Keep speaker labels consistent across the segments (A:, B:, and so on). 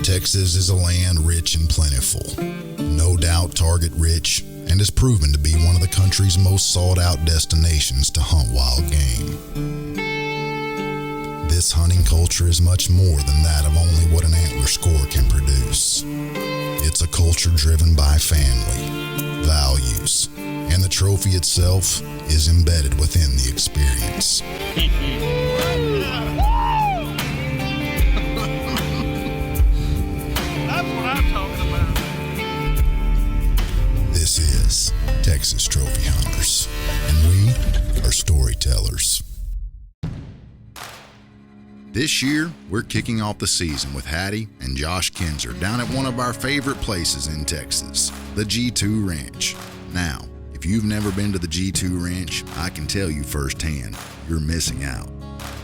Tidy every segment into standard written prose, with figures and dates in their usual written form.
A: Texas is a land rich and plentiful, no doubt target rich, and has proven to be one of the country's most sought-out destinations to hunt wild game. This hunting culture is much more than that of only what an antler score can produce. It's a culture driven by family, values, and the trophy itself is embedded within the experience.
B: That's what I'm talking about.
A: This is Texas Trophy Hunters, and we are Storytellers. This year, we're kicking off the season with Hattie and Josh Kinser down at one of our favorite places in Texas, the G2 Ranch. Now, if you've never been to the G2 Ranch, I can tell you firsthand, you're missing out.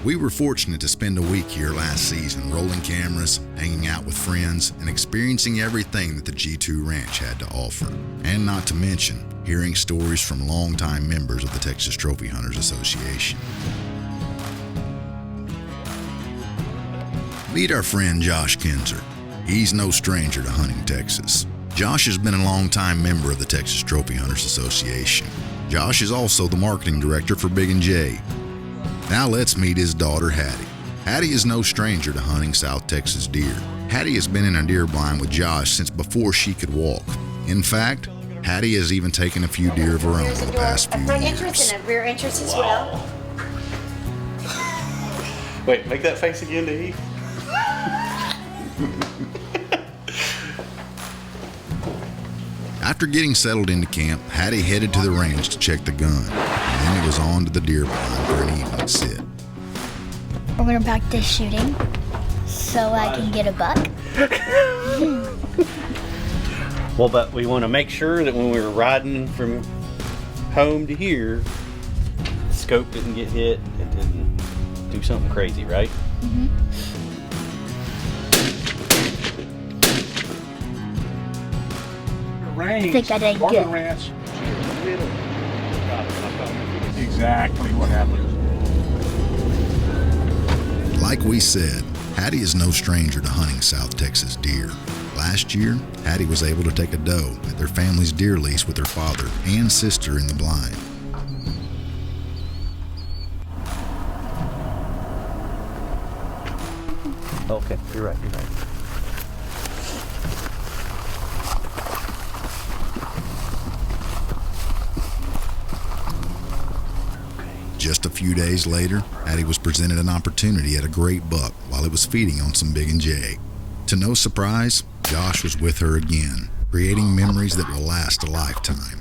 A: We were fortunate to spend a week here last season rolling cameras, hanging out with friends, and experiencing everything that the G2 Ranch had to offer. And not to mention, hearing stories from longtime members of the Texas Trophy Hunters Association. Meet our friend Josh Kinser. He's no stranger to hunting Texas. Josh has been a longtime member of the Texas Trophy Hunters Association. Josh is also the marketing director for Big & J. Now let's meet his daughter, Hattie. Hattie is no stranger to hunting South Texas deer. Hattie has been in a deer blind with Josh since before she could walk. In fact, Hattie has even taken a few deer of her own in the past few
C: front
A: years.
C: entrance and a rear entrance as well.
D: Wait, make that face again, Dave.
A: After getting settled into camp, Hattie headed to the range to check the gun. And then it was on to the deer blind for an evening sit.
E: We're gonna practice shooting so I can get a buck.
D: Well, but we want to make sure that when we were riding from home to here, the scope didn't get hit. It didn't do something crazy, right?
E: Mm-hmm.
B: Range.
E: I think I did
B: on
E: good.
B: the ranch. Exactly what happened.
A: Like we said, Hattie is no stranger to hunting South Texas deer. Last year, Hattie was able to take a doe at their family's deer lease with her father and sister in the blind.
D: Okay, you're right.
A: Just a few days later, Hattie was presented an opportunity at a great buck while it was feeding on some Big & J. To no surprise, Josh was with her again, creating memories that will last a lifetime.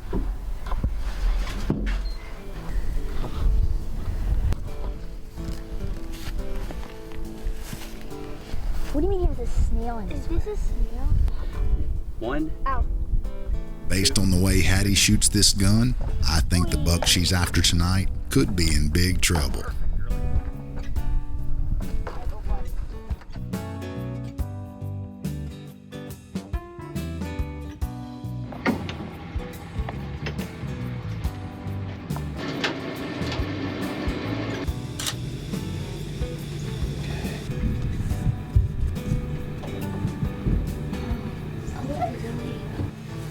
E: What do you mean he has a snail in his Is this a snail?
D: One.
E: Ow.
A: Based on the way Hattie shoots this gun, I think the buck she's after tonight could be in big trouble.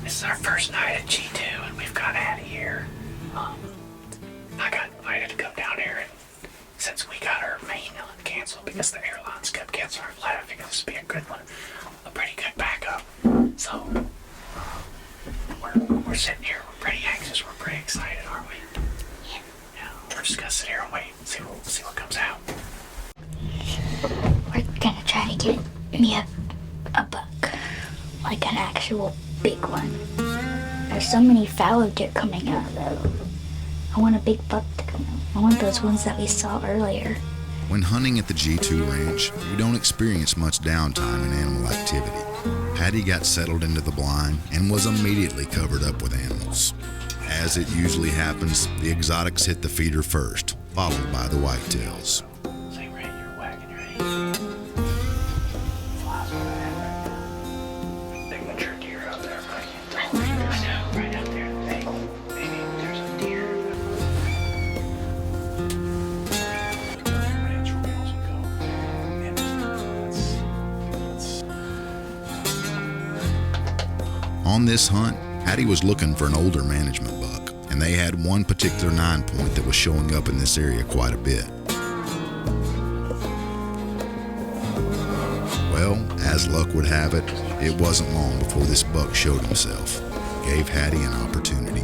F: This is our first night at G2 and we've got Hattie here. I got invited to come down here, and since we got our main hunt canceled because the airlines kept canceling our flight, I figured this would be a good one, a pretty good backup. So we're sitting here, we're pretty anxious, we're pretty excited, aren't we? Yeah. We're just gonna sit here and wait and see what comes out.
E: We're gonna try to get me a buck, like an actual big one. There's so many fallow deer coming out though. I want a big buck to come out. I want those ones that we saw earlier.
A: When hunting at the G2 Ranch, we don't experience much downtime in animal activity. Hattie got settled into the blind and was immediately covered up with animals. As it usually happens, the exotics hit the feeder first, followed by the whitetails.
F: Say, Ray, you're wagging your head. Flies over there. Big mature deer out there, right? I know, right out there. Maybe there's a deer. Ranch where we also go. And
A: On this hunt, Hattie was looking for an older management buck, and they had one particular 9-point that was showing up in this area quite a bit. Well, as luck would have it, it wasn't long before this buck showed himself. Gave Hattie an opportunity.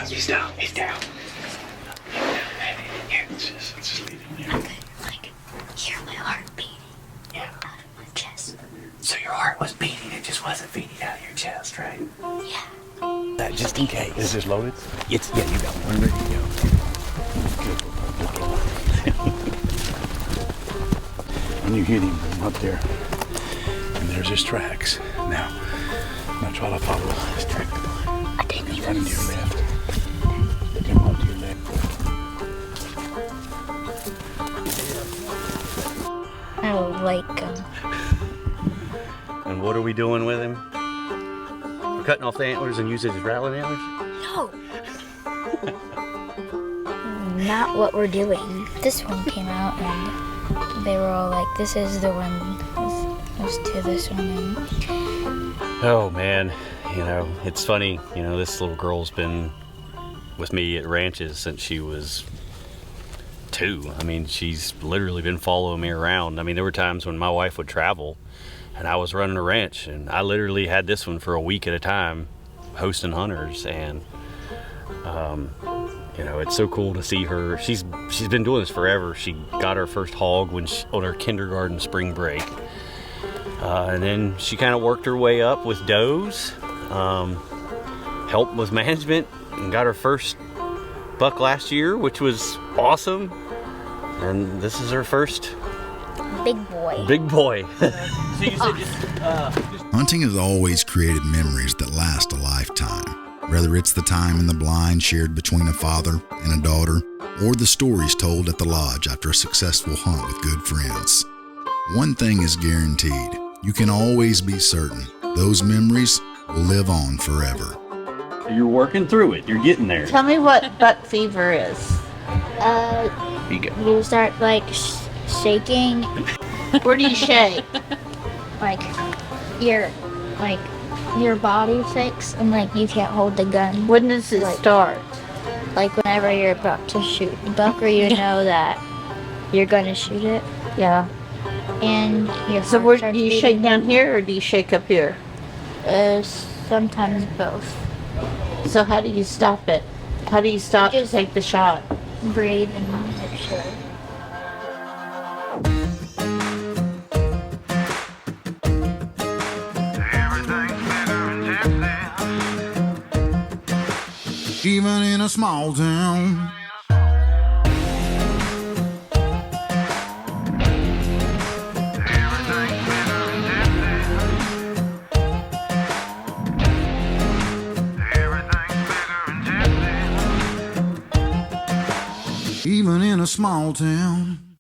F: He's down. He's down. Here, let's just leave him here.
E: I could, like, hear my heart beating out of my chest.
F: So your heart was beating, it just wasn't beating out of your chest, right?
E: Yeah.
F: That just in case.
B: Is this loaded?
F: Yeah, you got one ready to go.
B: When you hit him from up there, and there's his tracks. Now try to follow his track.
E: I didn't
B: He's
E: even
B: running to your
E: see.
B: left. Come on to your left.
E: I like him.
D: And what are we doing with him? We're cutting off the antlers and using his rattling antlers?
E: No. Not what we're doing. This one came out and they were all like, this is the one. Let's do this one. And
D: Oh man, you know, it's funny, you know, this little girl's been with me at ranches since she was 2. I mean, she's literally been following me around. I mean, there were times when my wife would travel and I was running a ranch and I literally had this one for a week at a time hosting hunters. And you know, it's so cool to see her. She's been doing this forever. She got her first hog on her kindergarten spring break. And then she kind of worked her way up with does, helped with management, and got her first buck last year, which was awesome. And this is her first
E: big boy.
D: big boy.
A: Hunting has always created memories that last a lifetime. Whether it's the time in the blind shared between a father and a daughter, or the stories told at the lodge after a successful hunt with good friends. One thing is guaranteed. You can always be certain those memories will live on forever.
D: You're working through it. You're getting there.
G: Tell me what buck fever is.
E: You start like shaking,
G: Where do you shake?
E: like your body shakes, and like you can't hold the gun.
G: When does it start?
E: Like whenever you're about to shoot the buck, or you know that you're gonna shoot it,
G: Yeah.
E: and your
G: So
E: heart
G: where
E: starts
G: do you
E: beating.
G: shake down here or do you shake up here?
E: Sometimes both.
G: So how do you stop it? How do you stop to
E: Just-
G: take the shot?
E: Breathe and make sure.
A: Even in a small town. Even in a small town.